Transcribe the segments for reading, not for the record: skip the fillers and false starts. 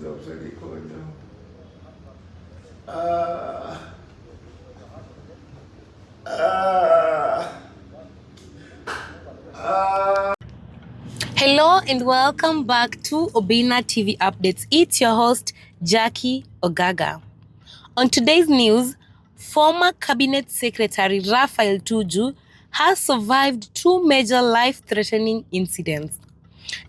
Hello and welcome back to Obinna TV Updates. It's your host, Jackie Ogaga. On today's news, former Cabinet Secretary Raphael Tuju has survived two major life-threatening incidents.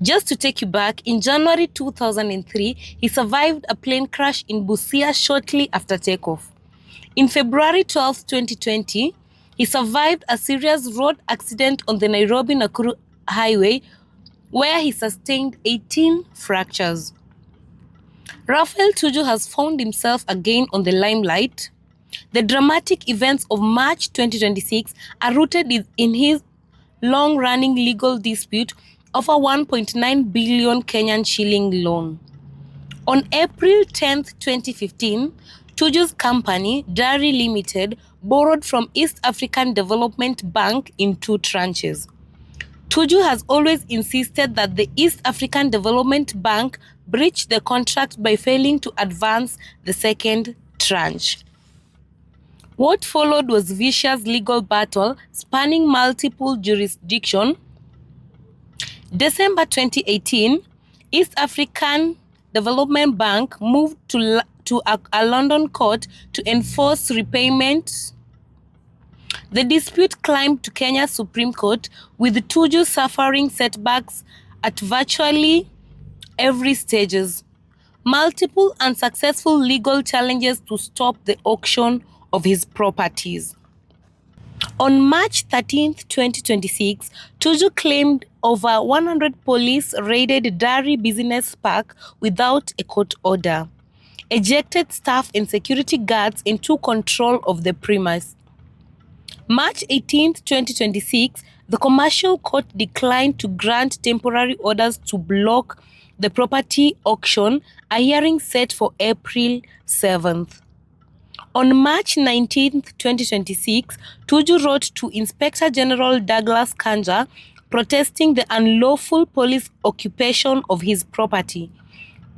Just to take you back, in January 2003, he survived a plane crash in Busia shortly after takeoff. In February 12, 2020, he survived a serious road accident on the Nairobi-Nakuru highway where he sustained 18 fractures. Raphael Tuju has found himself again on the limelight. The dramatic events of March 2026 are rooted in his long-running legal dispute of a 1.9 billion Kenyan shilling loan. On April 10, 2015, Tuju's company, Dari Limited, borrowed from East African Development Bank in two tranches. Tuju has always insisted that the East African Development Bank breached the contract by failing to advance the second tranche. What followed was vicious legal battle spanning multiple jurisdictions. December 2018, East African Development Bank moved to a London court to enforce repayment. The dispute climbed to Kenya's Supreme Court, with Tuju suffering setbacks at virtually every stage. Multiple unsuccessful legal challenges to stop the auction of his properties. On March 13, 2026, Tuju claimed over 100 police raided Dari Business Park without a court order, ejected staff and security guards, and took control of the premise. March 18, 2026, the Commercial Court declined to grant temporary orders to block the property auction, a hearing set for April 7th. On March 19, 2026, Tuju wrote to Inspector General Douglas Kanja protesting the unlawful police occupation of his property.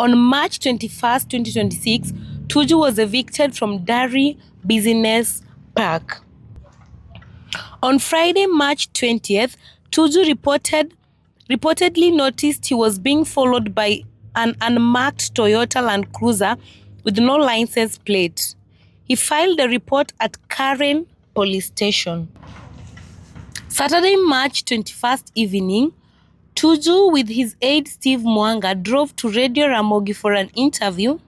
On March 21, 2026, Tuju was evicted from Dari Business Park. On Friday, March 20th, Tuju reportedly noticed he was being followed by an unmarked Toyota Land Cruiser with no license plate. He filed a report at Karen Police Station. Saturday, March 21st evening, Tuju with his aide Steve Mwanga drove to Radio Ramogi for an interview.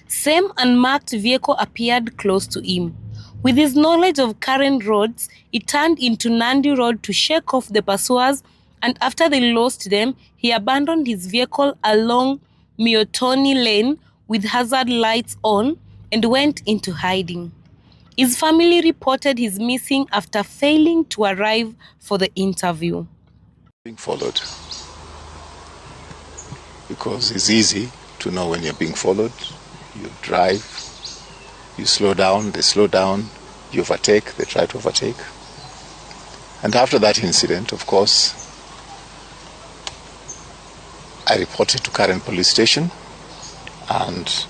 Same unmarked vehicle appeared close to him. With his knowledge of current roads, he turned into Nandi Road to shake off the pursuers, and after they lost them, he abandoned his vehicle along Miotoni Lane with hazard lights on and went into hiding. His family reported his missing after failing to arrive for the interview. Being followed, because it's easy to know when you're being followed. You drive, you slow down, they slow down, you overtake, they try to overtake. And after that incident, of course, I reported to Karen Police Station, and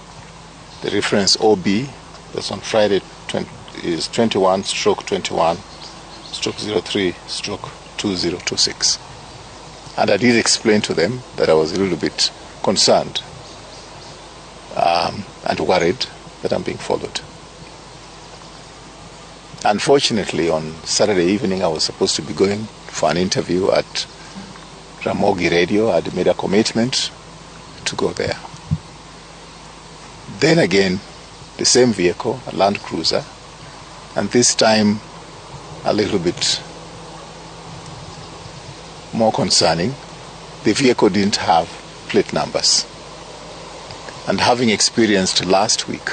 the reference OB that's on Friday is 21/21/03/2026. And I did explain to them that I was a little bit concerned and worried that I'm being followed. Unfortunately, on Saturday evening, I was supposed to be going for an interview at Ramogi Radio. I had made a commitment to go there. Then again, the same vehicle, a Land Cruiser, and this time a little bit more concerning, the vehicle didn't have plate numbers. And having experienced last week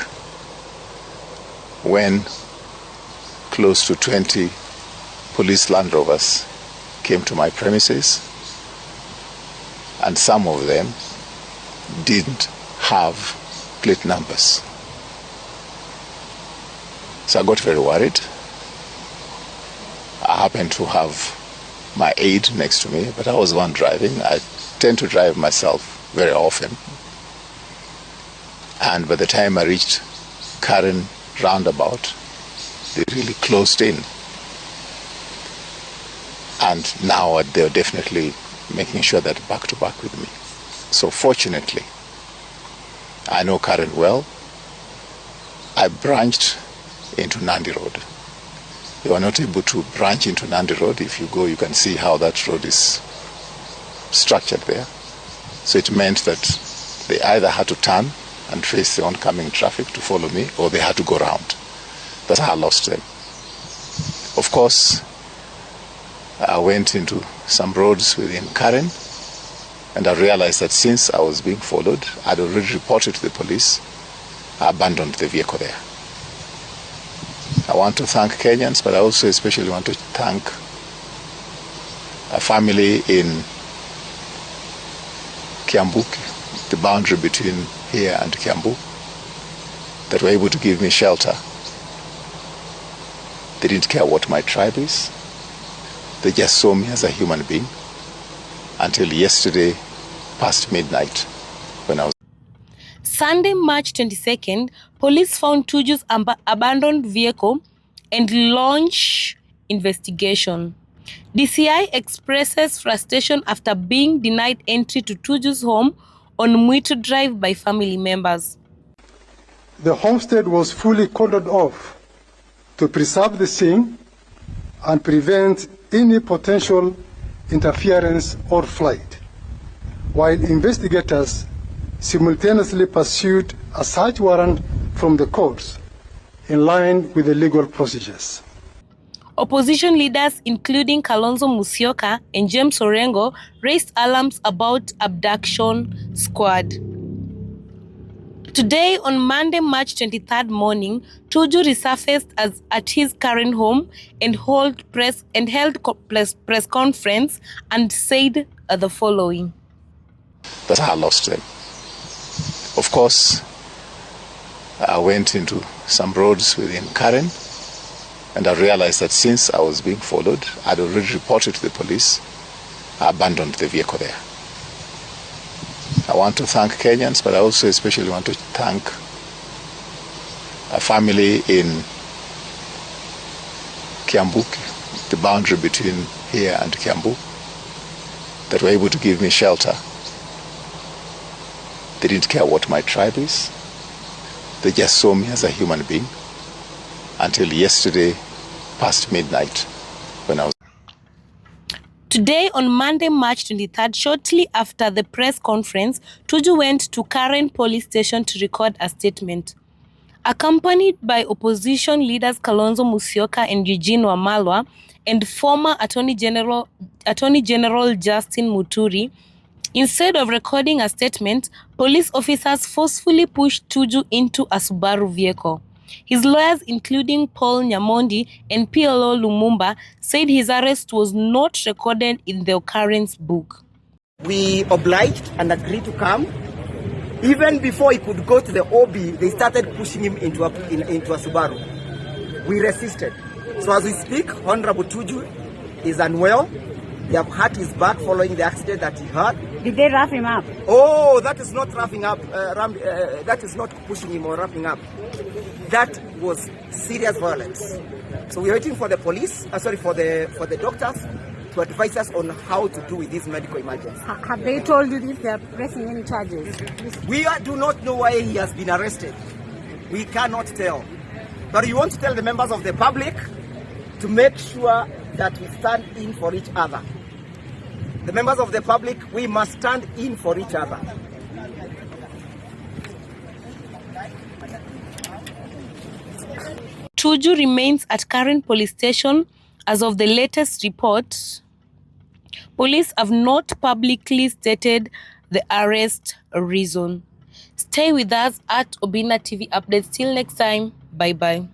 when close to 20 police Land Rovers came to my premises, and some of them didn't have plate numbers. So I got very worried. I happened to have my aide next to me, but I was the one driving. I tend to drive myself very often. And by the time I reached Karen roundabout, they really closed in. And now they're definitely making sure that back to back with me. So fortunately, I know Karen well. I branched into Nandi Road. They were not able to branch into Nandi Road. If you go, you can see how that road is structured there. So it meant that they either had to turn and face the oncoming traffic to follow me, or they had to go round. That's how I lost them. Of course, I went into some roads within Karen, and I realized that since I was being followed, I'd already reported to the police. I abandoned the vehicle there. I want to thank Kenyans, but I also especially want to thank a family in Kiambu, the boundary between here and Kiambu, that were able to give me shelter. They didn't care what my tribe is. They just saw me as a human being until yesterday past midnight when I was... Sunday, March 22nd, police found Tuju's abandoned vehicle and launched investigation. DCI expresses frustration after being denied entry to Tuju's home on Mwitu Drive by family members. The homestead was fully cordoned off to preserve the scene and prevent any potential interference or flight, while investigators simultaneously pursued a search warrant from the courts in line with the legal procedures. Opposition leaders, including Kalonzo Musyoka and James Orengo, raised alarms about abduction squad. Today, on Monday, March 23rd morning, Tuju resurfaced at his current home and held press conference and said the following. That's how I lost them. Of course, I went into some roads within Karen, and I realized that since I was being followed, I'd already reported to the police. I abandoned the vehicle there. I want to thank Kenyans, but I also especially want to thank a family in Kiambu, the boundary between here and Kiambu, that were able to give me shelter. They didn't care what my tribe is. They just saw me as a human being until yesterday past midnight when I was... Today, on Monday, March 23rd, shortly after the press conference, Tuju went to Karen police station to record a statement. Accompanied by opposition leaders Kalonzo Musyoka and Eugene Wamalwa and former Attorney General Justin Muturi, instead of recording a statement, police officers forcefully pushed Tuju into a Subaru vehicle. His lawyers, including Paul Nyamondi and PLO Lumumba, said his arrest was not recorded in the occurrence book. We obliged and agreed to come. Even before he could go to the OB, they started pushing him into a Subaru. We resisted. So as we speak, Honorable Tuju is unwell. They have hurt his back following the accident that he had. Did they rough him up? Oh, that is not roughing up. That is not pushing him or roughing up. That was serious violence. So we are waiting for the police, for the doctors to advise us on how to do with this medical emergency. Have they told you if they are pressing any charges? We do not know why he has been arrested. We cannot tell. But we want to tell the members of the public to make sure that we stand in for each other. The members of the public, we must stand in for each other. Tuju remains at Karen police station as of the latest report. Police have not publicly stated the arrest reason. Stay with us at Obinna TV Updates. Till next time, bye-bye.